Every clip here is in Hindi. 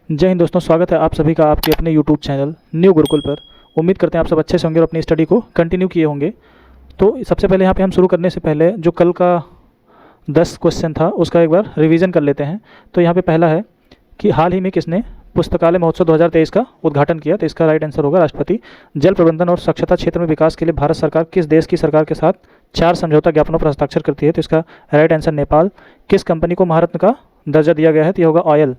जय हिंद दोस्तों, स्वागत है आप सभी का आपके अपने यूट्यूब चैनल न्यू गुरुकुल पर। उम्मीद करते हैं आप सब अच्छे से होंगे और अपनी स्टडी को कंटिन्यू किए होंगे। तो सबसे पहले यहाँ पे हम शुरू करने से पहले जो कल का 10 क्वेश्चन था उसका एक बार रिवीजन कर लेते हैं। तो यहाँ पे पहला है कि हाल ही में किसने पुस्तकालय महोत्सव 2023 का उद्घाटन किया। तो इसका राइट आंसर होगा राष्ट्रपति। जल प्रबंधन और स्वच्छता क्षेत्र में विकास के लिए भारत सरकार किस देश की सरकार के साथ 4 समझौता ज्ञापनों पर हस्ताक्षर करती है। तो इसका राइट आंसर नेपाल। किस कंपनी को महारत्न का दर्जा दिया गया है। तो ये होगा ऑयल।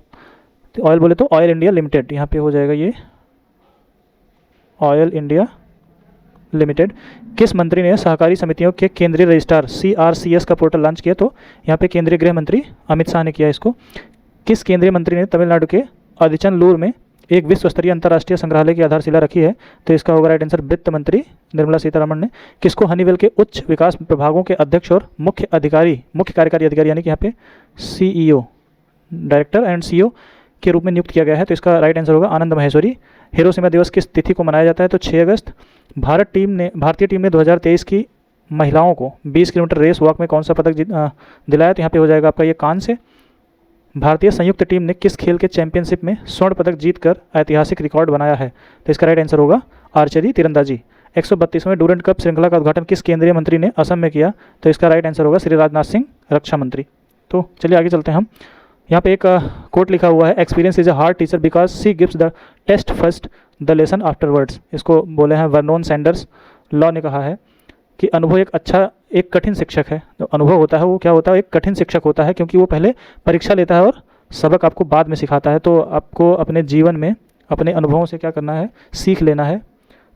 तो ऑयल बोले तो ऑयल इंडिया लिमिटेड, यहाँ पे हो जाएगा ये ऑयल इंडिया लिमिटेड। किस मंत्री ने सहकारी समितियों के केंद्रीय रजिस्ट्रार CRCS का पोर्टल लॉन्च किया। तो यहाँ पे केंद्रीय गृह मंत्री अमित शाह ने किया इसको। किस केंद्रीय मंत्री ने तमिलनाडु के अदिचनलूर में एक विश्व स्तरीय अंतर्राष्ट्रीय संग्रहालय की आधारशिला रखी है। तो इसका होगा राइट आंसर वित्त मंत्री निर्मला सीतारमण ने। किसको हनीवेल के उच्च विकास विभागों के अध्यक्ष और मुख्य कार्यकारी अधिकारी यानी कि यहाँ पे CEO डायरेक्टर एंड CEO के रूप में नियुक्त किया गया है। तो इसका राइट आंसर होगा आनंद महेश्वरी। हिरोशिमा दिवस किस तिथि को मनाया जाता है। तो 6 अगस्त। भारतीय टीम ने 2023 की महिलाओं को 20 किलोमीटर रेस वॉक में कौन सा पदक दिलाया। तो यहाँ पे हो जाएगा आपका ये कांस्य। भारतीय संयुक्त टीम ने किस खेल के चैंपियनशिप में स्वर्ण पदक जीतकर ऐतिहासिक रिकॉर्ड बनाया है। तो इसका राइट आंसर होगा आर्चरी, तीरंदाजी। 132वें डूरंड कप श्रृंखला का उद्घाटन किस केंद्रीय मंत्री ने असम में किया। तो इसका राइट आंसर होगा श्री राजनाथ सिंह, रक्षा मंत्री। तो चलिए आगे चलते हैं हम। यहाँ पे एक कोट लिखा हुआ है, experience is a hard teacher because she gives the test first the lesson afterwards. इसको बोले हैं वर्नोन सैंडर्स लॉ ने कहा है कि अनुभव एक कठिन शिक्षक है। तो अनुभव होता है वो क्या होता है, एक कठिन शिक्षक होता है क्योंकि वो पहले परीक्षा लेता है और सबक आपको बाद में सिखाता है। तो आपको अपने जीवन में अपने अनुभवों से क्या करना है, सीख लेना है।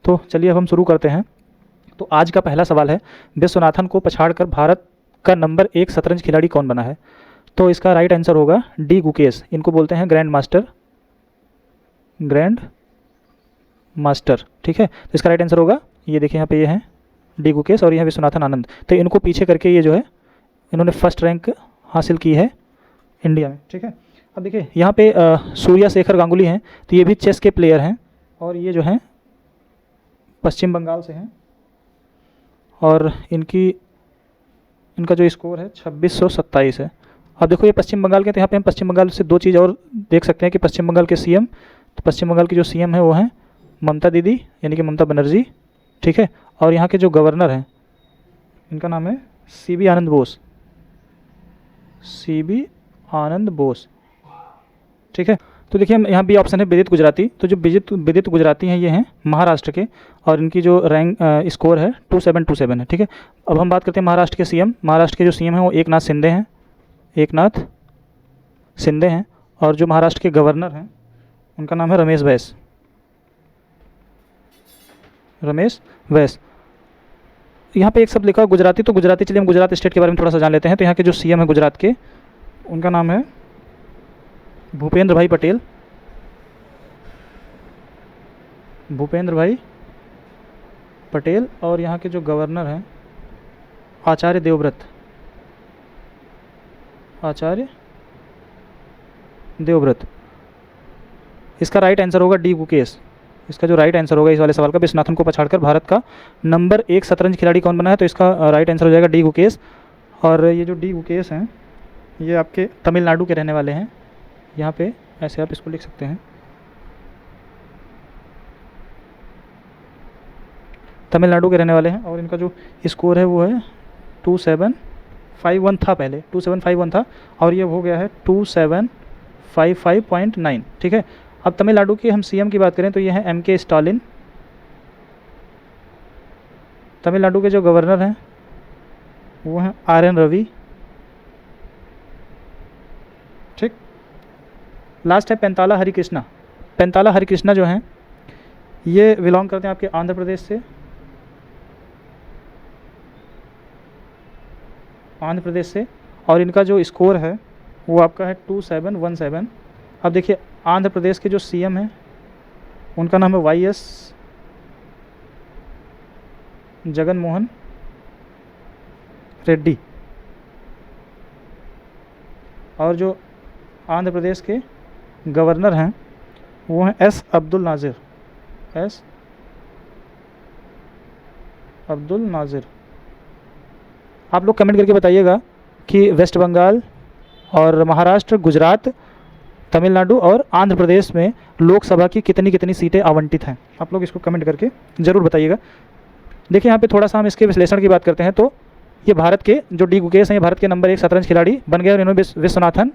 तो चलिए अब हम शुरू करते हैं। तो आज का पहला सवाल है, विश्वनाथन को पछाड़कर भारत का नंबर 1 शतरंज खिलाड़ी कौन बना है। तो इसका राइट आंसर होगा डी गुकेश। इनको बोलते हैं ग्रैंड मास्टर। ठीक है, तो इसका राइट आंसर होगा ये देखिए यहाँ पे ये हैं डी गुकेश और यह विश्वनाथन आनंद। तो इनको पीछे करके ये जो है इन्होंने फर्स्ट रैंक हासिल की है इंडिया में। ठीक है, अब देखिए यहाँ पे सूर्या शेखर गांगुली हैं। तो ये भी चेस के प्लेयर हैं और ये जो हैं पश्चिम बंगाल से हैं और इनका जो स्कोर है 2627 है। अब देखो ये पश्चिम बंगाल के, तो यहाँ पे हम पश्चिम बंगाल से 2 चीज़ और देख सकते हैं कि पश्चिम बंगाल के CM, तो पश्चिम बंगाल की जो CM है वो हैं ममता दीदी यानी कि ममता बनर्जी। ठीक है, और यहाँ के जो गवर्नर हैं इनका नाम है CB आनंद बोस। ठीक है, तो देखिए हम यहाँ भी ऑप्शन है विदित गुजराती। तो जो विदित गुजराती हैं ये हैं महाराष्ट्र के और इनकी जो रैंक स्कोर है 2727 है। ठीक है, अब हम बात करते हैं महाराष्ट्र के CM। महाराष्ट्र के जो CM हैं वो एकनाथ शिंदे हैं और जो महाराष्ट्र के गवर्नर हैं उनका नाम है रमेश बैस। यहाँ पे एक शब्द लिखा गुजराती, तो गुजराती, चलिए हम गुजरात स्टेट के बारे में थोड़ा सा जान लेते हैं। तो यहाँ के जो CM है गुजरात के उनका नाम है भूपेंद्र भाई पटेल और यहाँ के जो गवर्नर हैं आचार्य देवव्रत। इसका राइट आंसर होगा डी गुकेश। इसका जो राइट आंसर होगा इस वाले सवाल का, विश्वनाथन को पछाड़कर भारत का नंबर 1 शतरंज खिलाड़ी कौन बना है। तो इसका राइट आंसर हो जाएगा डी गुकेश। और ये जो डी गुकेश हैं ये आपके तमिलनाडु के रहने वाले हैं। यहाँ पे ऐसे आप इसको लिख सकते हैं, तमिलनाडु के रहने वाले हैं और इनका जो स्कोर है वो है 2751 था, पहले 2751 था और ये हो गया है 2755.9। ठीक है, अब तमिलनाडु के हम CM की बात करें तो ये हैं MK स्टालिन। तमिलनाडु के जो गवर्नर हैं वो हैं RN रवि। ठीक, लास्ट है पेंताला हरिकृष्णा जो हैं ये बिलोंग करते हैं आपके आंध्र प्रदेश से और इनका जो स्कोर है वो आपका है 2717। अब देखिए आंध्र प्रदेश के जो CM हैं उनका नाम है YS जगन मोहन रेड्डी और जो आंध्र प्रदेश के गवर्नर हैं वो हैं S अब्दुल नाजिर। आप लोग कमेंट करके बताइएगा कि वेस्ट बंगाल और महाराष्ट्र, गुजरात, तमिलनाडु और आंध्र प्रदेश में लोकसभा की कितनी कितनी सीटें आवंटित हैं? आप लोग इसको कमेंट करके ज़रूर बताइएगा। देखिए यहाँ पे थोड़ा सा हम इसके विश्लेषण की बात करते हैं तो ये भारत के जो डी गुकेश हैं, ये भारत के नंबर 1 शतरंज खिलाड़ी बन गए और इन्होंने विश्वनाथन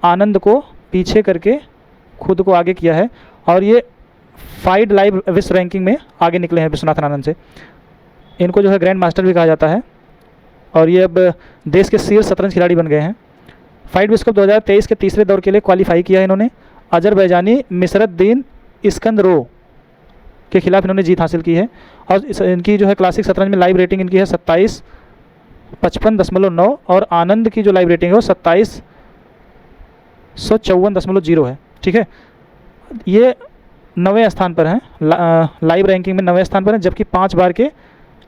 आनंद को पीछे करके खुद को आगे किया है और ये फाइड लाइव विश्व रैंकिंग में आगे निकले हैं विश्वनाथन आनंद से। इनको जो है ग्रैंड मास्टर भी कहा जाता है और ये अब देश के शीर्ष शतरंज खिलाड़ी बन गए हैं। फाइड विश्व कप 2023 के तीसरे दौर के लिए क्वालिफाई किया है इन्होंने। अजरबैजानी मिसरतद्दीन इस्कंदरोव के खिलाफ इन्होंने जीत हासिल की है और इनकी जो है क्लासिक शतरंज में लाइव रेटिंग इनकी है 2755.9 और आनंद की जो लाइव रेटिंग है वो 2754.0 है। ठीक है, ये 9वें स्थान पर हैं, लाइव रैंकिंग में 9वें स्थान पर हैं, जबकि 5 बार के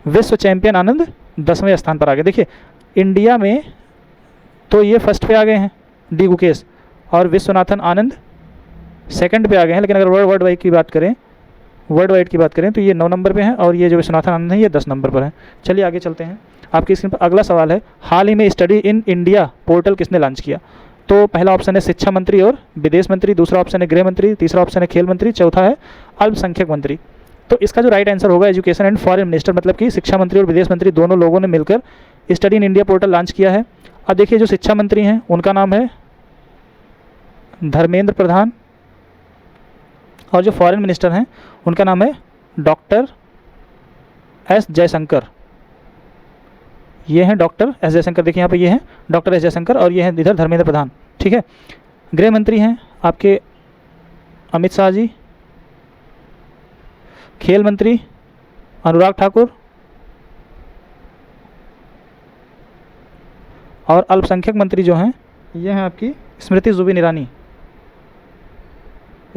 विश्व चैंपियन आनंद 10वें स्थान पर आ गए। देखिए इंडिया में तो ये फर्स्ट पे आ गए हैं डी गुकेश और विश्वनाथन आनंद सेकंड पे आ गए हैं, लेकिन अगर वर्ल्ड वाइड की बात करें तो ये 9 नंबर पे हैं और ये जो विश्वनाथन आनंद हैं ये 10 नंबर पर हैं। चलिए आगे चलते हैं। आपकी स्क्रीन पर अगला सवाल है, हाल ही में स्टडी इन इंडिया पोर्टल किसने लॉन्च किया? तो पहला ऑप्शन है शिक्षा मंत्री और विदेश मंत्री, दूसरा ऑप्शन है गृह मंत्री, तीसरा ऑप्शन है खेल मंत्री, चौथा है अल्पसंख्यक मंत्री। तो इसका जो राइट आंसर होगा एजुकेशन एंड फॉरेन मिनिस्टर, मतलब कि शिक्षा मंत्री और विदेश मंत्री दोनों लोगों ने मिलकर study in India portal launch किया है। अब देखिए जो शिक्षा मंत्री हैं उनका नाम है धर्मेंद्र प्रधान और जो फॉरेन मिनिस्टर हैं उनका नाम है डॉक्टर एस जयशंकर। ये हैं डॉक्टर एस जयशंकर, देखिए यहाँ पे ये हैं डॉक्टर एस जयशंकर और ये हैं इधर धर्मेंद्र प्रधान। ठीक है, गृह मंत्री हैं आपके अमित शाह जी, खेल मंत्री अनुराग ठाकुर और अल्पसंख्यक मंत्री जो हैं ये हैं आपकी स्मृति जुबिन ईरानी,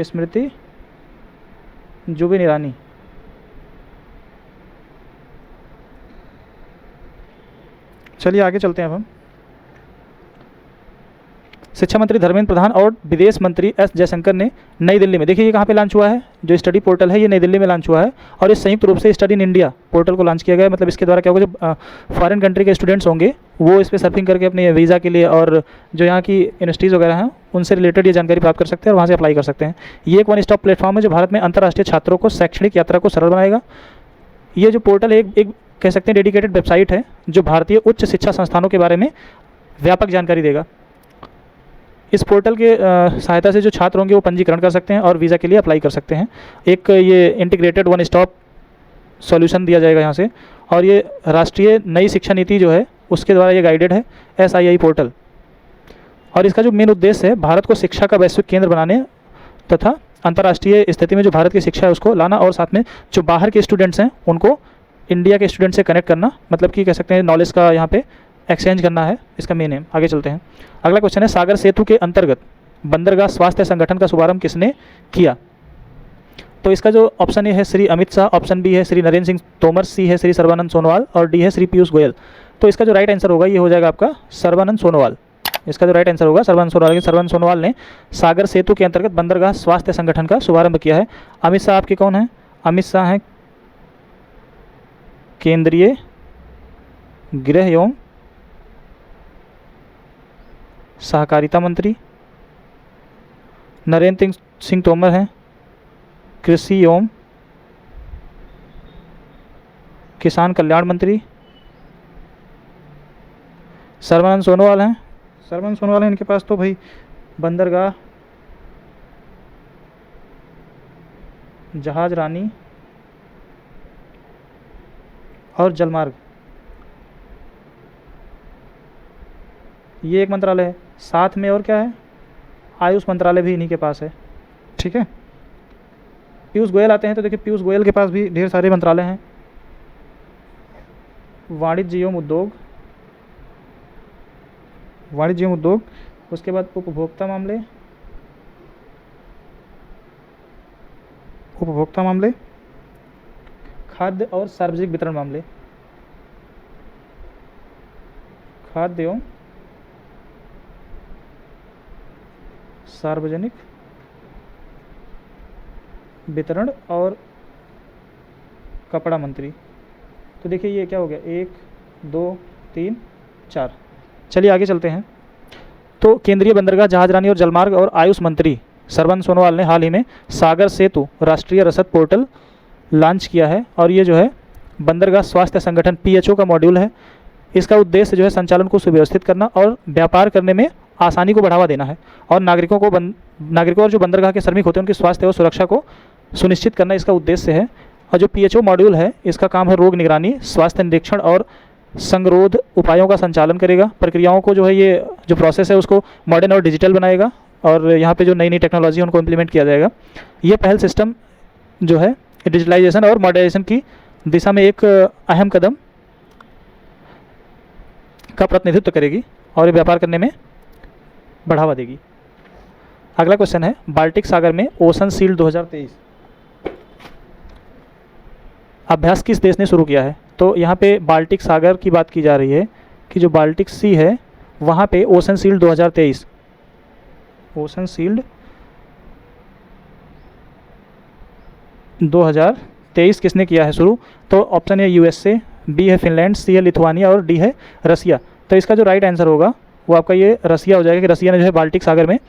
स्मृति जुबिन ईरानी। चलिए आगे चलते हैं अब हम। शिक्षा मंत्री धर्मेंद्र प्रधान और विदेश मंत्री एस जयशंकर ने नई दिल्ली में, देखिए ये कहाँ पे लॉन्च हुआ है, जो स्टडी पोर्टल है ये नई दिल्ली में लॉन्च हुआ है और इस संयुक्त रूप से स्टडी इन इंडिया पोर्टल को लॉन्च किया गया है। मतलब इसके द्वारा क्या होगा, जो फॉरेन कंट्री के स्टूडेंट्स होंगे वो इस पर सर्फिंग करके अपने वीज़ा के लिए और जो यहाँ की यूनिवर्सिटीज़ वगैरह हैं उनसे रिलेटेड ये जानकारी प्राप्त कर सकते हैं और वहाँ से अप्लाई कर सकते हैं। ये एक वन स्टॉप प्लेटफॉर्म है जो भारत में अंतर्राष्ट्रीय छात्रों को शैक्षणिक यात्रा को सरल बनाएगा। ये जो पोर्टल है एक कह सकते हैं डेडिकेटेड वेबसाइट है जो भारतीय उच्च शिक्षा संस्थानों के बारे में व्यापक जानकारी देगा। इस पोर्टल के सहायता से जो छात्र होंगे वो पंजीकरण कर सकते हैं और वीज़ा के लिए अप्लाई कर सकते हैं। एक ये इंटीग्रेटेड वन स्टॉप सॉल्यूशन दिया जाएगा यहाँ से और ये राष्ट्रीय नई शिक्षा नीति जो है उसके द्वारा ये गाइडेड है SII पोर्टल। और इसका जो मेन उद्देश्य है भारत को शिक्षा का वैश्विक केंद्र बनाने तथा अंतर्राष्ट्रीय स्थिति में जो भारत की शिक्षा है उसको लाना और साथ में जो बाहर के स्टूडेंट्स हैं उनको इंडिया के स्टूडेंट से कनेक्ट करना, मतलब कि कह सकते हैं नॉलेज का यहाँ पे एक्सचेंज करना है इसका मेन एम। आगे चलते हैं। अगला क्वेश्चन है, सागर सेतु के अंतर्गत बंदरगाह स्वास्थ्य संगठन का शुभारंभ किसने किया? तो इसका जो ऑप्शन ए है श्री अमित शाह, ऑप्शन बी है श्री नरेंद्र सिंह तोमर, सी है श्री सर्बानंद सोनोवाल और डी है श्री पीयूष गोयल। तो इसका जो राइट आंसर होगा ये हो जाएगा आपका सर्बानंद सोनोवाल। इसका जो राइट आंसर होगा सर्बानंद सोनोवाल। सर्बानंद सोनोवाल ने सागर सेतु के अंतर्गत बंदरगाह स्वास्थ्य संगठन का शुभारंभ किया है। अमित शाह आपके कौन हैं? अमित शाह हैं केंद्रीय गृह एवं सहकारिता मंत्री। नरेंद्र सिंह तोमर हैं कृषि एवं किसान कल्याण मंत्री। सर्बानंद सोनोवाल हैं, सर्बानंद सोनोवाल हैं, इनके पास तो भाई बंदरगाह, जहाज रानी और जलमार्ग, ये एक मंत्रालय है। साथ में और क्या है, आयुष मंत्रालय भी इन्हीं के पास है। ठीक है, पीयूष गोयल आते हैं तो देखिए पीयूष गोयल के पास भी ढेर सारे मंत्रालय हैं। वाणिज्य एवं उद्योग, वाणिज्य एवं उद्योग, उसके बाद उपभोक्ता मामले, उपभोक्ता मामले, खाद्य और सार्वजनिक वितरण मामले, खाद्य एवं सार्वजनिक वितरण और कपड़ा मंत्री। तो देखिए ये क्या हो गया, 1 2 3 4। चलिए आगे चलते हैं। तो केंद्रीय बंदरगाह, जहाजरानी और जलमार्ग और आयुष मंत्री सर्बानंद सोनोवाल ने हाल ही में सागर सेतु राष्ट्रीय रसद पोर्टल लॉन्च किया है, और ये जो है बंदरगाह स्वास्थ्य संगठन PHO का मॉड्यूल है। इसका उद्देश्य जो है संचालन को सुव्यवस्थित करना और व्यापार करने में आसानी को बढ़ावा देना है, और नागरिकों और जो बंदरगाह के श्रमिक होते हैं उनकी स्वास्थ्य और सुरक्षा को सुनिश्चित करना इसका उद्देश्य है। और जो PHO मॉड्यूल है इसका काम है रोग निगरानी, स्वास्थ्य निरीक्षण और संगरोध उपायों का संचालन करेगा। प्रक्रियाओं को जो है, ये जो प्रोसेस है उसको मॉडर्न और डिजिटल बनाएगा, और यहाँ पे जो नई नई टेक्नोलॉजी है उनको इम्प्लीमेंट किया जाएगा। ये पहल सिस्टम जो है डिजिटलाइजेशन और मॉडर्नाइजेशन की दिशा में एक अहम कदम का प्रतिनिधित्व करेगी और व्यापार करने में बढ़ावा देगी। अगला क्वेश्चन है, बाल्टिक सागर में ओशन शील्ड 2023 अभ्यास किस देश ने शुरू किया है? तो यहाँ पे बाल्टिक सागर की बात की जा रही है कि जो बाल्टिक सी है वहाँ पे ओशन शील्ड 2023 ओशन शील्ड 2023 किसने किया है शुरू? तो ऑप्शन है USA, बी है फिनलैंड, सी है लिथुआनिया और डी है रसिया। तो इसका जो राइट आंसर होगा वो आपका ये रसिया हो जाएगा कि रसिया ने जो है बाल्टिक सागर में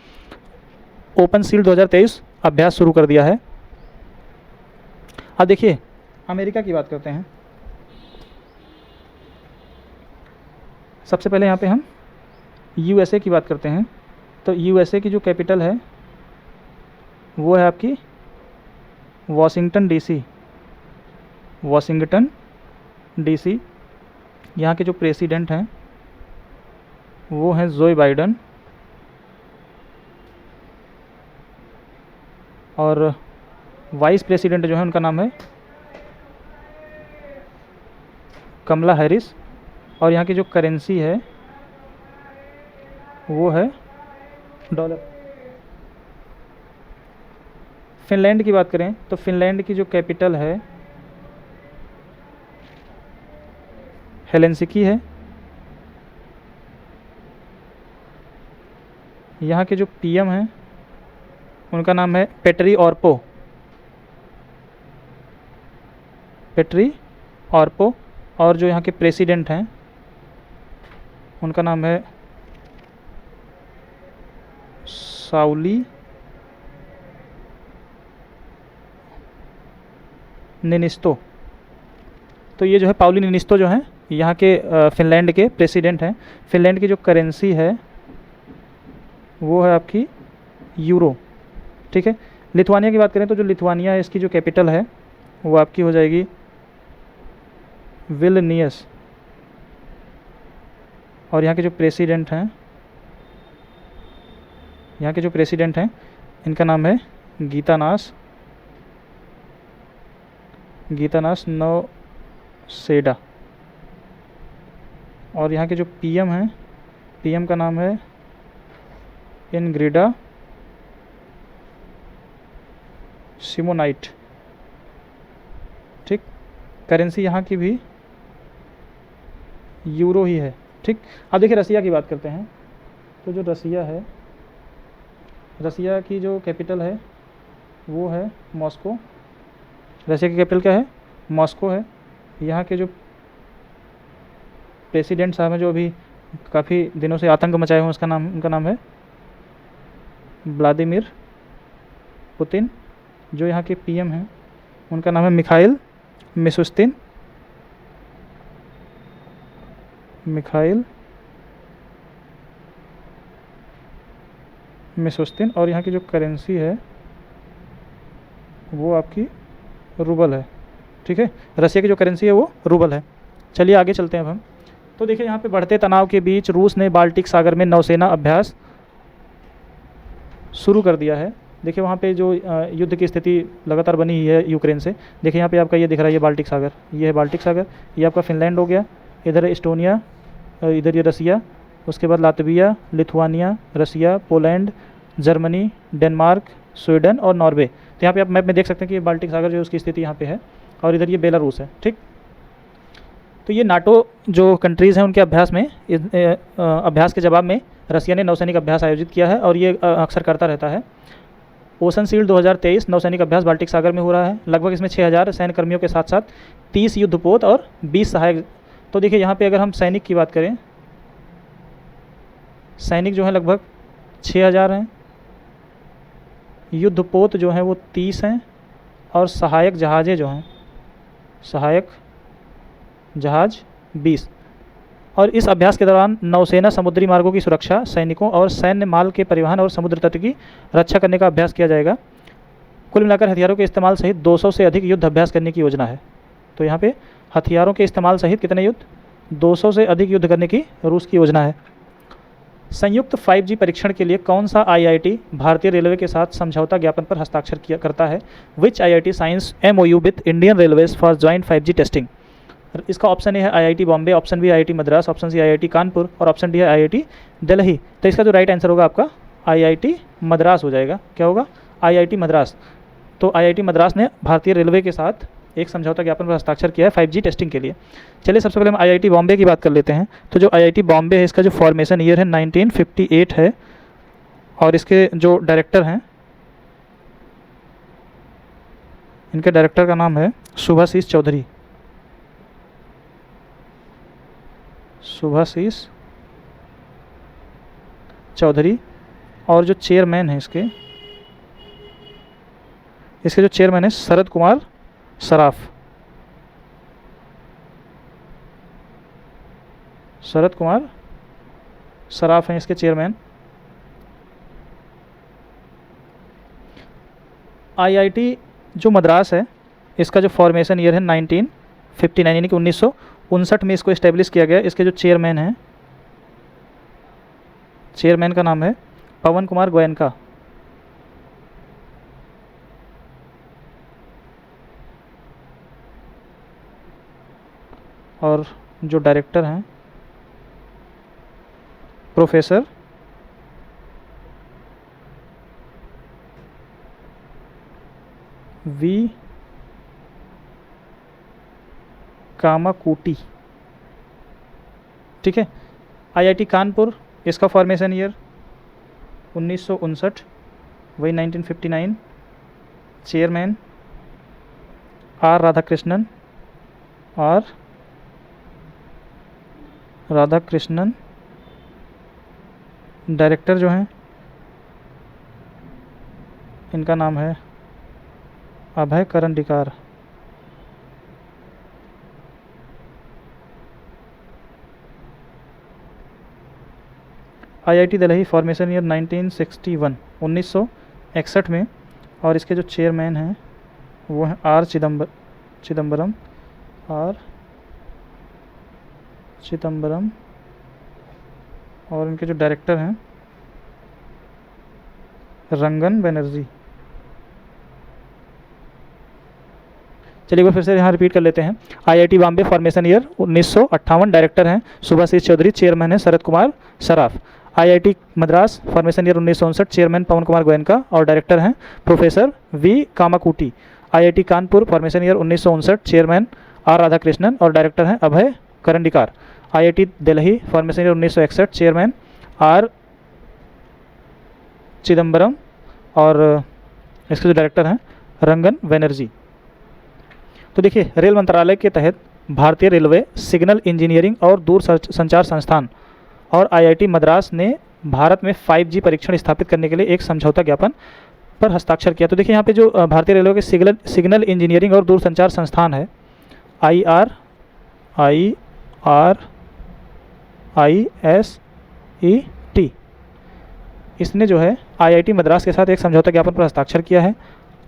ओपन शील्ड 2023 अभ्यास शुरू कर दिया है। अब देखिए अमेरिका की बात करते हैं। सबसे पहले यहाँ पे हम USA की बात करते हैं। तो USA की जो कैपिटल है वो है आपकी वाशिंगटन DC। यहाँ के जो प्रेसिडेंट हैं वो हैं जोए बाइडन, और वाइस प्रेसिडेंट जो है उनका नाम है कमला हैरिस, और यहाँ की जो करेंसी है वो है डॉलर। फिनलैंड की बात करें तो फिनलैंड की जो कैपिटल है हेलेंसिकी है। यहाँ के जो PM हैं उनका नाम है पेट्री ऑर्पो, और जो यहाँ के प्रेसिडेंट हैं उनका नाम है साउली निनिस्तो। तो ये जो है पाउली निनिस्तो जो हैं यहाँ के फिनलैंड के प्रेसिडेंट हैं। फिनलैंड की जो करेंसी है वो है आपकी यूरो, ठीक है। लिथुआनिया की बात करें तो जो लिथुआनिया है इसकी जो कैपिटल है वो आपकी हो जाएगी विल्नियस, और यहाँ के जो प्रेसिडेंट हैं इनका नाम है गीतानास नौसेडा, और यहाँ के जो PM का नाम है इनग्रिडा सिमोनाइट, ठीक। करेंसी यहाँ की भी यूरो ही है, ठीक। अब देखिए रसिया की बात करते हैं। तो जो रसिया की जो कैपिटल है वो है मॉस्को। रसिया की कैपिटल क्या है? मॉस्को है। यहाँ के जो प्रेसिडेंट साहब हैं जो अभी काफ़ी दिनों से आतंक मचाए हुए उनका नाम है व्लादिमीर पुतिन। जो यहाँ के PM हैं उनका नाम है मिखाइल मिशुस्तिन, और यहाँ की जो करेंसी है वो आपकी रूबल है, ठीक है। रसिया की जो करेंसी है वो रूबल है। चलिए आगे चलते हैं अब हम। तो देखिए यहाँ पे बढ़ते तनाव के बीच रूस ने बाल्टिक सागर में नौसेना अभ्यास शुरू कर दिया है। देखिए वहाँ पे जो युद्ध की स्थिति लगातार बनी हुई है यूक्रेन से। देखिए यहाँ पे आपका ये दिख रहा है, ये बाल्टिक सागर, ये है बाल्टिक सागर, ये आपका फिनलैंड हो गया, इधर है एस्टोनिया, इधर ये रसिया, उसके बाद लातविया, लिथुआनिया, रसिया, पोलैंड, जर्मनी, डेनमार्क, स्वीडन और नॉर्वे। तो यहाँ पे आप मैप में देख सकते हैं कि ये बाल्टिक सागर जो है उसकी स्थिति यहाँ पे है, और इधर ये बेलारूस है, ठीक। तो ये नाटो जो कंट्रीज़ हैं उनके अभ्यास के जवाब में रसिया ने नौसैनिक अभ्यास आयोजित किया है, और ये अक्सर करता रहता है। ओशन शील्ड 2023 नौसैनिक अभ्यास बाल्टिक सागर में हो रहा है। लगभग इसमें 6000 सैन्य कर्मियों के साथ साथ 30 युद्धपोत और 20 सहायक। तो देखिए यहाँ पे अगर हम सैनिक की बात करें सैनिक जो है लगभग 6000 हैं, युद्धपोत जो हैं वो 30 हैं, और सहायक जहाज़ें जो हैं, सहायक जहाज़ 20। और इस अभ्यास के दौरान नौसेना समुद्री मार्गों की सुरक्षा, सैनिकों और सैन्य माल के परिवहन और समुद्र तट की रक्षा करने का अभ्यास किया जाएगा। कुल मिलाकर हथियारों के इस्तेमाल सहित 200 से अधिक युद्ध अभ्यास करने की योजना है। तो यहाँ पे हथियारों के इस्तेमाल सहित कितने युद्ध? 200 से अधिक युद्ध करने की रूस की योजना है। संयुक्त 5G परीक्षण के लिए कौन सा IIT भारतीय रेलवे के साथ समझौता ज्ञापन पर हस्ताक्षर किया करता है? Which IIT science MOU with Indian railways for joint 5G testing? इसका ऑप्शन ए है IIT Bombay, option B IIT Madras, option C IIT Kanpur और ऑप्शन डी है IIT दिल्ली। तो इसका जो राइट आंसर होगा आपका IIT मद्रास हो जाएगा। क्या होगा? IIT मद्रास। तो IIT मद्रास ने भारतीय रेलवे के साथ एक समझौता ज्ञापन पर हस्ताक्षर किया है 5G टेस्टिंग के लिए। चलिए सबसे पहले हम IIT बॉम्बे की बात कर लेते हैं। तो जो IIT बॉम्बे है इसका जो फॉर्मेशन ईयर है 1958 है, और इसके जो डायरेक्टर हैं, इनके डायरेक्टर का नाम है सुभाशीष चौधरी। सुभाशीष चौधरी। और जो चेयरमैन है इसके जो चेयरमैन है शरद कुमार सराफ। शरद कुमार सराफ हैं इसके चेयरमैन। IIT जो मद्रास है इसका जो फॉर्मेशन ईयर है 1959 यानी कि 1959 में इसको इस्टेब्लिश किया गया। इसके जो चेयरमैन हैं, चेयरमैन का नाम है पवन कुमार गोयनका। और जो डायरेक्टर हैं प्रोफेसर वी कामाकूटी। ठीक है। IIT कानपुर, इसका फॉर्मेशन ईयर 1959, वही 1959। चेयरमैन R राधाकृष्णन, डायरेक्टर जो हैं इनका नाम है अभय Karandikar. IIT Delhi formation year 1961 1961 में, और इसके जो चेयरमैन हैं वो हैं R चिदम्बरम और इनके जो डायरेक्टर हैं रंगन बनर्जी। चलिए एक बार फिर से यहाँ रिपीट कर लेते हैं। IIT Bombay formation year 1958, director हैं सुभाशीष चौधरी, चेयरमैन हैं Sharad Kumar Saraf. IIT Madras formation year 1959, chairman Pawan Kumar Goenka और डायरेक्टर हैं professor V Kamakoti. IIT Kanpur formation year 1959, chairman R Radhakrishnan और डायरेक्टर हैं Abhay Karandikar. IIT Delhi formation year 1961, chairman R Chidambaram और इसके जो डायरेक्टर हैं रंगन बनर्जी। तो देखिए, रेल मंत्रालय के तहत भारतीय रेलवे, सिग्नल इंजीनियरिंग और दूर संचार संस्थान और IIT मद्रास ने भारत में 5G परीक्षण स्थापित करने के लिए एक समझौता ज्ञापन पर हस्ताक्षर किया। तो देखिए यहाँ पे जो भारतीय रेलवे के सिग्नल इंजीनियरिंग और दूर संचार संस्थान है IRISET, इसने जो है IIT मद्रास के साथ एक समझौता ज्ञापन पर हस्ताक्षर किया है।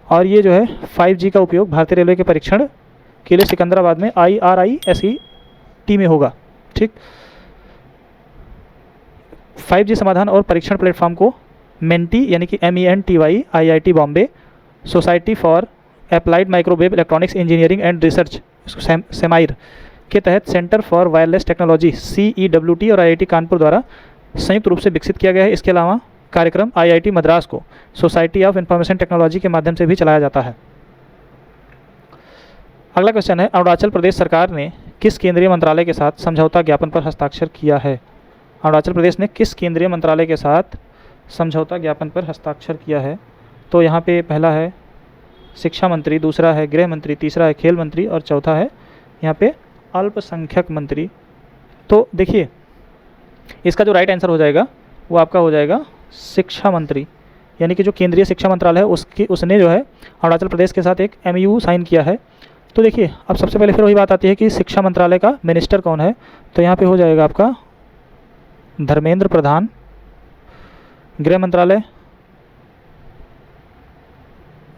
और ये जो है 5G का उपयोग भारतीय रेलवे के परीक्षण के लिए सिकंदराबाद में IRISET में होगा। ठीक। 5G समाधान और परीक्षण प्लेटफॉर्म को MENTY यानी कि MENTY IIT Bombay, society for applied microwave electronics engineering and research SAMEER के तहत centre for wireless technology CEWT और IIT कानपुर द्वारा संयुक्त रूप से विकसित किया गया है। इसके अलावा कार्यक्रम IIT मद्रास को सोसाइटी ऑफ इंफॉर्मेशन टेक्नोलॉजी के माध्यम से भी चलाया जाता है। अगला क्वेश्चन है, अरुणाचल प्रदेश सरकार ने किस केंद्रीय मंत्रालय के साथ समझौता ज्ञापन पर हस्ताक्षर किया है? अरुणाचल प्रदेश ने किस केंद्रीय मंत्रालय के साथ समझौता ज्ञापन पर हस्ताक्षर किया है? तो यहाँ पे पहला है शिक्षा मंत्री, दूसरा है गृह मंत्री, तीसरा है खेल मंत्री और चौथा है यहाँ पे अल्पसंख्यक मंत्री। तो देखिए इसका जो राइट आंसर हो जाएगा वो आपका हो जाएगा शिक्षा मंत्री, यानी कि जो केंद्रीय शिक्षा मंत्रालय है उसने जो है अरुणाचल प्रदेश के साथ एक MOU साइन किया है। तो देखिए अब सबसे पहले फिर वही बात आती है कि शिक्षा मंत्रालय का मिनिस्टर कौन है, तो यहाँ पे हो जाएगा आपका धर्मेंद्र प्रधान। गृह मंत्रालय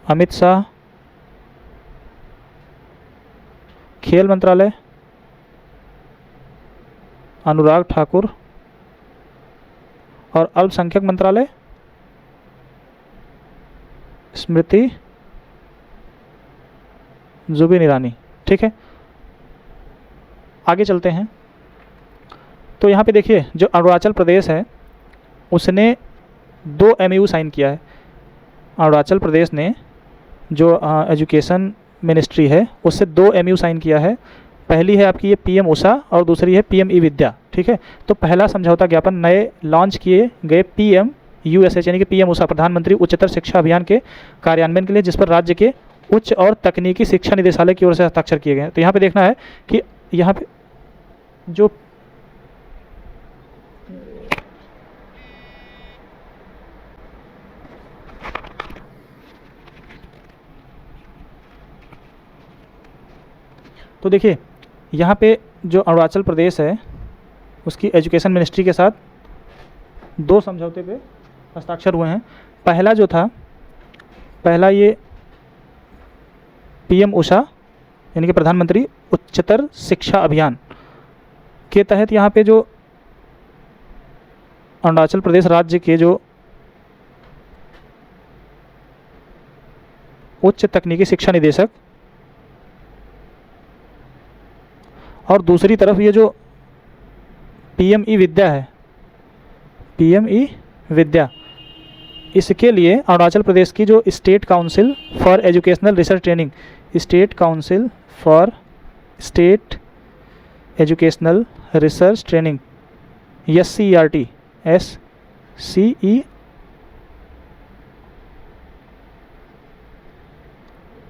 अमित शाह। खेल मंत्रालय अनुराग ठाकुर। और अल्पसंख्यक मंत्रालय स्मृति जुबिन ईरानी। ठीक है, आगे चलते हैं। तो यहाँ पे देखिए जो अरुणाचल प्रदेश है उसने 2 MOU साइन किया है। अरुणाचल प्रदेश ने जो एजुकेशन मिनिस्ट्री है उससे 2 MOU साइन किया है। पहली है आपकी ये PM उषा और दूसरी है PM ई विद्या। ठीक है, तो पहला समझौता ज्ञापन नए लॉन्च किए गए PMUSH यानी कि PM उषा प्रधानमंत्री उच्चतर शिक्षा अभियान के कार्यान्वयन के लिए, जिस पर राज्य के उच्च और तकनीकी शिक्षा निदेशालय की ओर से हस्ताक्षर किए गए हैं। तो यहाँ पे देखना है कि यहाँ पे जो तो देखिए यहाँ पे जो अरुणाचल प्रदेश है उसकी एजुकेशन मिनिस्ट्री के साथ 2 समझौते पे हस्ताक्षर हुए हैं। पहला जो था, पहला ये PM उषा यानी कि प्रधानमंत्री उच्चतर शिक्षा अभियान के तहत यहाँ पे जो अरुणाचल प्रदेश राज्य के जो उच्च तकनीकी शिक्षा निदेशक और दूसरी तरफ ये जो PM ई विद्या है, PM ई विद्या, इसके लिए अरुणाचल प्रदेश की जो state council for educational research training, state council for state educational research training SCERT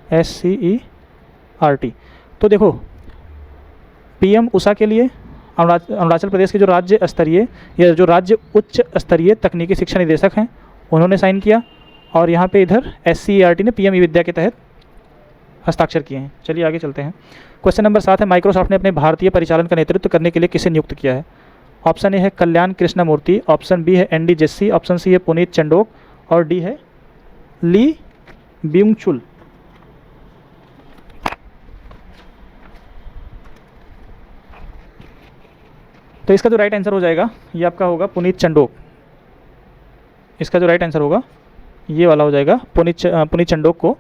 SCERT। तो देखो PM उषा के लिए अरुणाचल प्रदेश के जो राज्य स्तरीय या जो राज्य उच्च स्तरीय तकनीकी शिक्षा निदेशक हैं उन्होंने साइन किया, और यहाँ पे इधर SCERT ने PM ई विद्या के तहत हस्ताक्षर किए हैं। चलिए आगे चलते हैं। क्वेश्चन नंबर 7 है, माइक्रोसॉफ्ट ने अपने भारतीय परिचालन का नेतृत्व करने के लिए किसे नियुक्त किया है? ऑप्शन ए है कल्याण कृष्णमूर्ति, ऑप्शन बी है ND जेस्सी, ऑप्शन सी है पुनीत चंडोक और डी है ली ब्यूंगचुल। तो इसका जो राइट आंसर हो जाएगा ये आपका होगा पुनीत चंडोक। इसका जो राइट आंसर होगा ये वाला हो जाएगा। पुनीत चंडोक को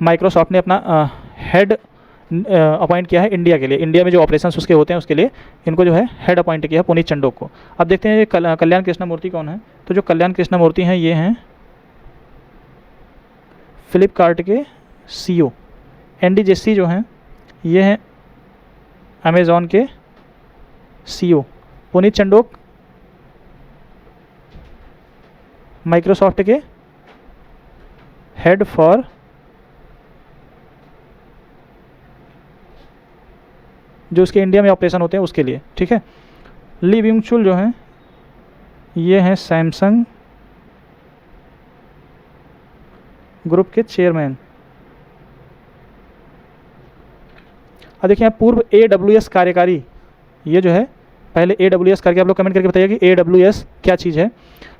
माइक्रोसॉफ्ट ने अपना हेड अपॉइंट किया है इंडिया के लिए। इंडिया में जो ऑपरेशंस उसके होते हैं उसके लिए इनको जो है हेड अपॉइंट किया है पुनीत चंडोक को। अब देखते हैं ये कल्याण कृष्णमूर्ति कौन है। तो जो कल्याण कृष्णमूर्ति हैं ये हैं फ्लिपकार्ट के CEO। ND जेस्सी जो हैं ये हैं अमेज़ॉन के CEO। पुनीत चंडोक माइक्रोसॉफ्ट के हेड फॉर जो उसके इंडिया में ऑपरेशन होते हैं उसके लिए। ठीक है, ली ब्यूंगचुल जो हैं ये हैं सैमसंग ग्रुप के चेयरमैन। अब देखिए पूर्व AWS कार्यकारी, ये जो है पहले AWS करके आप लोग कमेंट करके बताइए कि AWS क्या चीज़ है।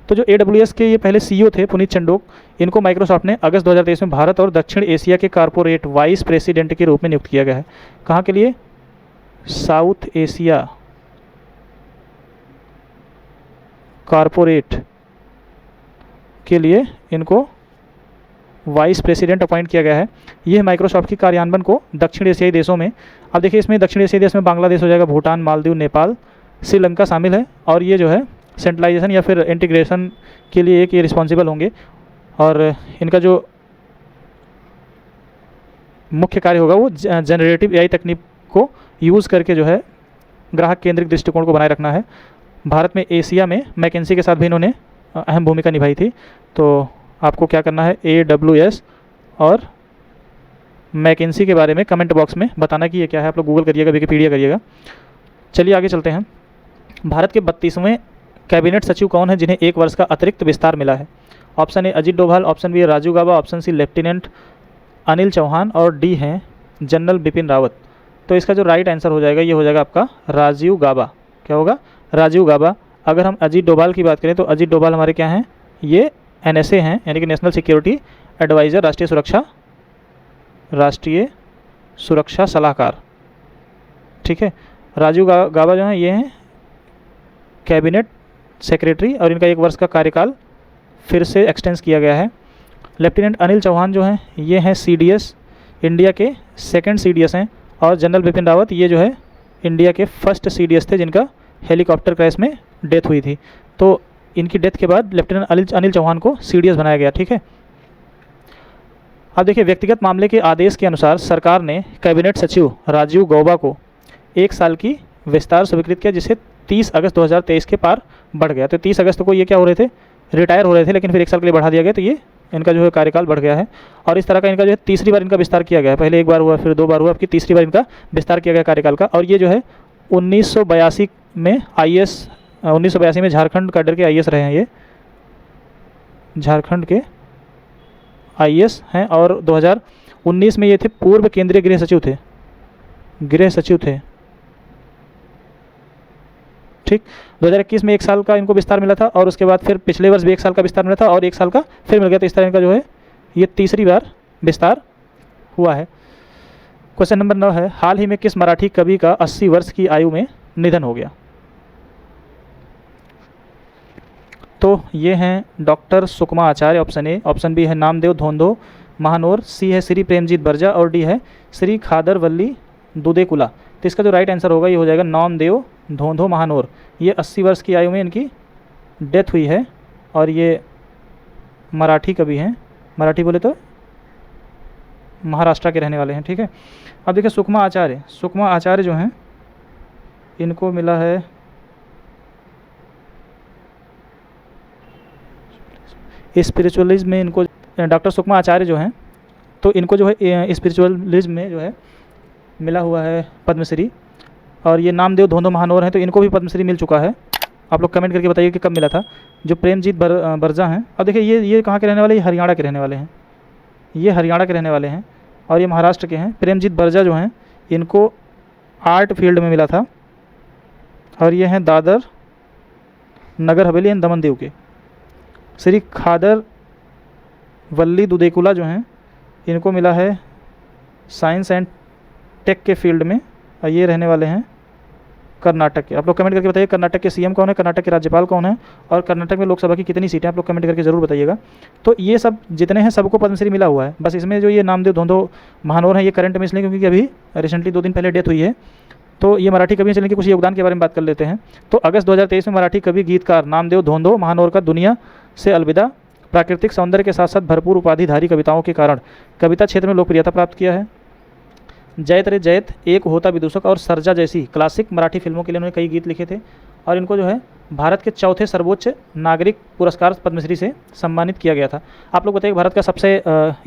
तो जो AWS के ये पहले CEO थे पुनीत चंडोक, इनको माइक्रोसॉफ्ट ने अगस्त 2023 में भारत और दक्षिण एशिया के कॉर्पोरेट वाइस प्रेसिडेंट के रूप में नियुक्त किया गया है। कहाँ के लिए? साउथ एशिया कॉर्पोरेट के लिए इनको वाइस प्रेसिडेंट अपॉइंट किया गया है। ये माइक्रोसॉफ्ट की कार्यान्वयन को दक्षिण एशियाई देशों में, अब देखिए इसमें दक्षिण एशियाई देश में बांग्लादेश हो जाएगा, भूटान, मालदीव, नेपाल, श्रीलंका शामिल है। और ये जो है सेंट्रलाइजेशन या फिर इंटीग्रेशन के लिए एक ये रिस्पॉन्सिबल होंगे। और इनका जो मुख्य कार्य होगा वो जनरेटिव AI तकनीक को यूज़ करके जो है ग्राहक केंद्रित दृष्टिकोण को बनाए रखना है। भारत में एशिया में मैकेंसी के साथ भी इन्होंने अहम भूमिका निभाई थी। तो आपको क्या करना है, AWS और मैकेंसी के बारे में कमेंट बॉक्स में बताना कि ये क्या है। आप लोग गूगल करिएगा, विकिपीडिया करिएगा। चलिए आगे चलते हैं। भारत के 32वें कैबिनेट सचिव कौन है जिन्हें 1 वर्ष का अतिरिक्त विस्तार मिला है? Option A Ajit Doval, option B Rajiv Gaba, option C lieutenant Anil Chauhan और डी है जनरल बिपिन रावत। तो इसका जो राइट आंसर हो जाएगा ये हो जाएगा आपका राजीव गाबा। क्या होगा? राजीव गाबा। अगर हम अजीत डोभाल की बात करें तो अजीत डोभाल हमारे क्या हैं? ये NSA हैं, यानी कि नेशनल सिक्योरिटी एडवाइज़र, राष्ट्रीय सुरक्षा सलाहकार। ठीक है। राजीव गाबा जो हैं ये हैं कैबिनेट सेक्रेटरी और इनका 1 वर्ष का कार्यकाल फिर से एक्सटेंस किया गया है। लेफ्टिनेंट अनिल चौहान जो हैं ये हैं CDS, इंडिया के सेकंड CDS हैं। और जनरल बिपिन रावत ये जो है इंडिया के फर्स्ट CDS थे जिनका हेलीकॉप्टर क्रैश में डेथ हुई थी। तो इनकी डेथ के बाद लेफ्टिनेंट अनिल चौहान को CDS बनाया गया। ठीक है। अब देखिए, व्यक्तिगत मामले के आदेश के अनुसार सरकार ने कैबिनेट सचिव राजीव गौबा को 1 साल की विस्तार स्वीकृत किया, जिसे 30 अगस्त 2023 के पार बढ़ गया। तो 30 अगस्त को ये क्या हो रहे थे? रिटायर हो रहे थे, लेकिन फिर 1 साल के लिए बढ़ा दिया गया। तो ये इनका जो है कार्यकाल बढ़ गया है। और इस तरह का इनका जो है तीसरी बार इनका विस्तार किया गया है। पहले 1 बार हुआ, फिर 2 बार हुआ, अब की तीसरी बार इनका विस्तार किया गया कार्यकाल का। और ये जो है 1982 में IAS 1982 में झारखंड कैडर के IAS रहे हैं। ये झारखंड के IAS हैं। और 2019 में ये थे पूर्व केंद्रीय गृह सचिव थे। ठीक। 2021 में 1 साल का इनको विस्तार मिला था और उसके बाद फिर पिछले वर्ष भी 1 साल का विस्तार मिला था और 1 साल का फिर मिल गया। तो इस तरह इनका जो है ये तीसरी बार विस्तार हुआ है। क्वेश्चन नंबर 9 है, हाल ही में किस मराठी कवि का 80 वर्ष की आयु में निधन हो गया? तो ये हैं doctor Sukma Acharya, option A. Option B है नामदेव धोंधो महानोर, सी है श्री प्रेमजीत बर्जा और डी है श्री खादर वल्ली दुदेकुला। तो इसका जो राइट आंसर होगा ये हो जाएगा नामदेव धोंधो महानोर। ये 80 वर्ष की आयु में इनकी डेथ हुई है और ये मराठी कवि हैं। मराठी बोले तो महाराष्ट्र के रहने वाले हैं। ठीक है। अब देखिए, सुकमा आचार्य जो हैं इनको मिला है स्पिरिचुअलिज्म में। इनको डॉक्टर सुकमा आचार्य जो हैं तो इनको जो है स्पिरिचुअलिज्म में जो है मिला हुआ है पद्मश्री। और ये नामदेव धोंधो महानोर हैं तो इनको भी पद्मश्री मिल चुका है। आप लोग कमेंट करके बताइए कि कब मिला था। जो प्रेमजीत बर्जा हैं, अब देखिए ये कहाँ के रहने वाले? ये हरियाणा के रहने वाले हैं। ये हरियाणा के रहने वाले हैं और ये महाराष्ट्र के हैं। प्रेमजीत बर्जा जो हैं इनको आर्ट फील्ड में मिला था और ये हैं दादर नगर हवेली एंड दमन दीव के। श्री खादर वल्ली दुदेकुला जो हैं इनको मिला है साइंस एंड टेक के फील्ड में और ये रहने वाले हैं कर्नाटक के। आप लोग कमेंट करके बताइए कर्नाटक के CM कौन है, कर्नाटक के राज्यपाल कौन है और कर्नाटक में लोकसभा की कितनी सीटें? आप लोग कमेंट करके ज़रूर बताइएगा। तो ये सब जितने हैं सबको पद्मश्री मिला हुआ है। बस इसमें जो ये नामदेव धोंधो महानोर हैं ये करंट में इसलिए क्योंकि अभी रिसेंटली 2 दिन पहले डेथ हुई है। तो ये मराठी कवि चलने के कुछ योगदान के बारे में बात कर लेते हैं। तो अगस्त 2023 में मराठी कवि गीतकार नामदेव धोंधो महानोर का दुनिया से अलविदा। प्राकृतिक सौंदर्य के साथ साथ भरपूर उपाधिधारी कविताओं के कारण कविता क्षेत्र में लोकप्रियता प्राप्त किया है। जयत रे जयत, एक होता विदूषक और सरजा जैसी क्लासिक मराठी फिल्मों के लिए उन्होंने कई गीत लिखे थे। और इनको जो है भारत के चौथे सर्वोच्च नागरिक पुरस्कार पद्मश्री से सम्मानित किया गया था। आप लोग बताइए भारत का सबसे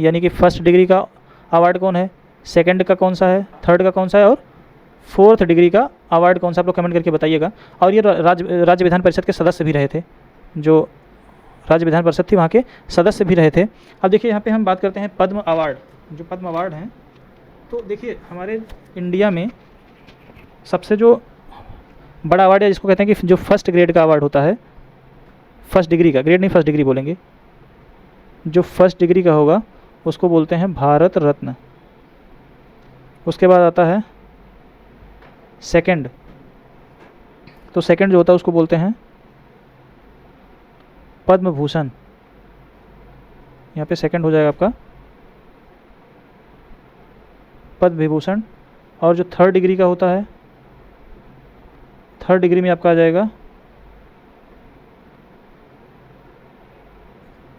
यानी कि फर्स्ट डिग्री का अवार्ड कौन है, सेकंड का कौन सा है, थर्ड का कौन सा है और 4th डिग्री का अवार्ड कौन सा? आप लोग कमेंट करके बताइएगा। और ये राज्य विधान परिषद के सदस्य भी रहे थे। जो राज्य विधान परिषद थी वहाँ के सदस्य भी रहे थे। अब देखिए यहाँ पे हम बात करते हैं पद्म अवार्ड। जो पद्म अवार्ड हैं तो देखिए हमारे इंडिया में सबसे जो बड़ा अवार्ड है जिसको कहते हैं कि जो फर्स्ट ग्रेड का अवार्ड होता है, फर्स्ट डिग्री का, ग्रेड नहीं फर्स्ट डिग्री बोलेंगे, जो फर्स्ट डिग्री का होगा उसको बोलते हैं भारत रत्न। उसके बाद आता है सेकंड, तो सेकंड जो होता है उसको बोलते हैं पद्म भूषण। यहाँ पे सेकंड हो जाएगा आपका पद्म विभूषण। और जो थर्ड डिग्री का होता है, थर्ड डिग्री में आपका आ जाएगा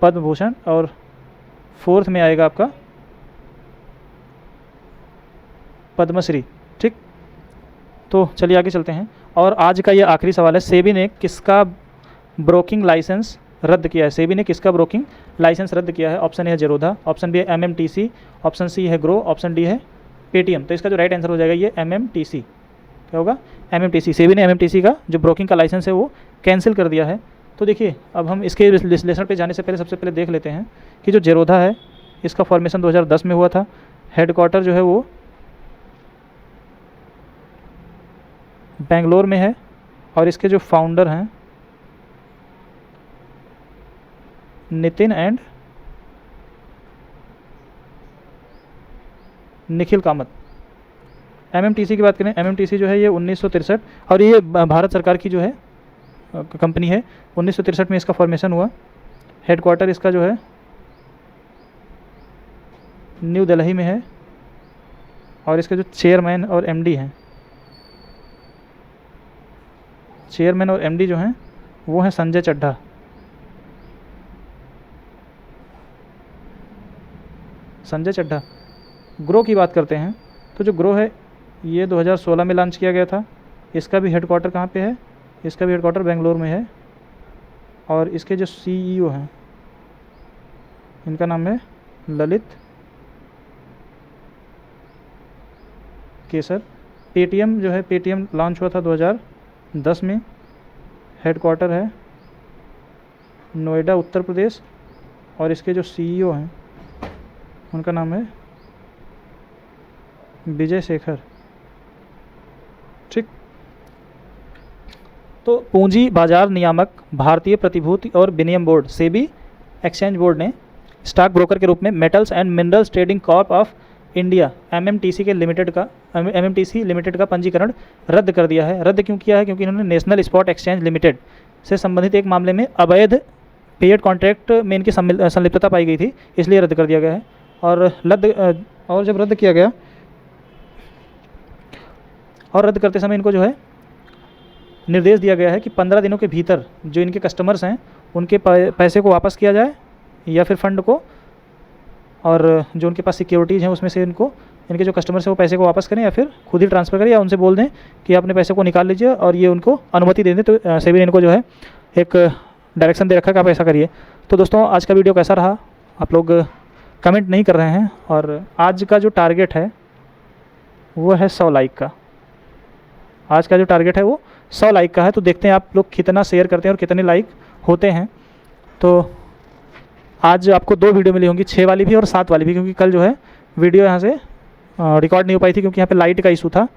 पद्म भूषण और 4th में आएगा आपका पद्मश्री। ठीक, तो चलिए आगे चलते हैं। और आज का ये आखिरी सवाल है, सेबी ने किसका ब्रोकिंग लाइसेंस रद्द किया है? सेबी ने किसका ब्रोकिंग लाइसेंस रद्द किया है? ऑप्शन ए है जेरोधा, ऑप्शन बी है MMTC, ऑप्शन सी है ग्रो, ऑप्शन डी है पेटीएम। तो इसका जो राइट आंसर हो जाएगा ये MMTC। क्या होगा? MMTC। सेबी ने MMTC का जो ब्रोकिंग का लाइसेंस है वो कैंसिल कर दिया है। तो देखिए अब हम इसके विश्लेषण पे जाने से पहले सबसे पहले देख लेते हैं कि जो जेरोधा है इसका फॉर्मेशन 2010 में हुआ था। हेडक्वार्टर जो है वो बेंगलोर में है और इसके जो फाउंडर हैं नितिन एंड निखिल कामत। एमएमटीसी की बात करें, एमएमटीसी जो है ये 1963 और ये भारत सरकार की जो है कंपनी है। 1963 में इसका फॉर्मेशन हुआ। हेडक्वार्टर इसका जो है न्यू दिल्ली में है और इसके जो चेयरमैन और एमडी हैं, चेयरमैन और एमडी जो हैं वो हैं संजय चड्ढा। संजय चड्ढा। ग्रो की बात करते हैं तो जो ग्रो है ये 2016 में लॉन्च किया गया था। इसका भी हेडक्वार्टर कहाँ पे है? इसका भी हेडक्वार्टर बेंगलोर में है और इसके जो सीईओ हैं इनका नाम है ललित केसर। पेटीएम जो है, पेटीएम लॉन्च हुआ था 2010 में। हेडक्वार्टर है नोएडा उत्तर प्रदेश और इसके जो सीईओ हैं उनका नाम है विजय शेखर। ठीक। तो पूंजी बाजार नियामक भारतीय प्रतिभूति और विनिमय बोर्ड सेबी एक्सचेंज बोर्ड ने स्टॉक ब्रोकर के रूप में metals and minerals trading Corp of India MMTC limited का पंजीकरण रद्द कर दिया है। रद्द क्यों किया है? क्योंकि इन्होंने नेशनल स्पॉट एक्सचेंज लिमिटेड से संबंधित एक मामले में अवैध पेड कॉन्ट्रैक्ट में इनकी संलिप्तता पाई गई थी, इसलिए रद्द कर दिया गया है। और जब रद्द किया गया और रद्द करते समय इनको जो है निर्देश दिया गया है कि 15 दिनों के भीतर जो इनके कस्टमर्स हैं उनके पैसे को वापस किया जाए या फिर फंड को, और जो उनके पास सिक्योरिटीज़ हैं उसमें से इनके जो कस्टमर्स हैं वो पैसे को वापस करें या फिर खुद ही ट्रांसफ़र करें या उनसे बोल दें कि अपने पैसे को निकाल लीजिए और ये उनको अनुमति दे दें। तो सेबी ने इनको जो है एक डायरेक्शन दे रखा है कि आप ऐसा करिए। तो दोस्तों आज का वीडियो कैसा रहा? आप लोग कमेंट नहीं कर रहे हैं और आज का जो टारगेट है वो है 100 लाइक का। आज का जो टारगेट है वो 100 लाइक का है। तो देखते हैं आप लोग कितना शेयर करते हैं और कितने लाइक होते हैं। तो आज आपको 2 वीडियो मिली होंगी, 6 वाली भी और 7 वाली भी, क्योंकि कल जो है वीडियो यहाँ से रिकॉर्ड नहीं हो पाई थी क्योंकि यहाँ पे लाइट का इशू था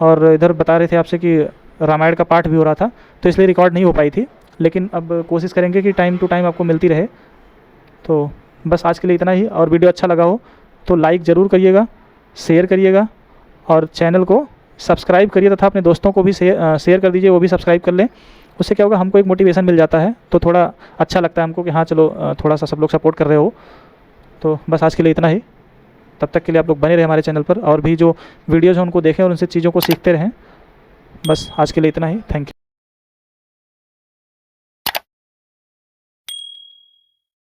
और इधर बता रहे थे आपसे कि रामायण का पाठ भी हो रहा था, तो इसलिए रिकॉर्ड नहीं हो पाई थी। लेकिन अब कोशिश करेंगे कि टाइम टू टाइम आपको मिलती रहे। तो बस आज के लिए इतना ही। और वीडियो अच्छा लगा हो तो लाइक ज़रूर करिएगा, शेयर करिएगा और चैनल को सब्सक्राइब करिए तथा अपने दोस्तों को भी शेयर कर दीजिए, वो भी सब्सक्राइब कर लें। उससे क्या होगा, हमको एक मोटिवेशन मिल जाता है, तो थोड़ा अच्छा लगता है हमको कि हाँ चलो थोड़ा सा सब लोग सपोर्ट कर रहे हो। तो बस आज के लिए इतना ही। तब तक के लिए आप लोग बने रहे हमारे चैनल पर और भी जो वीडियोज़ हैं उनको देखें और उनसे चीज़ों को सीखते रहें। बस आज के लिए इतना ही। Thank you.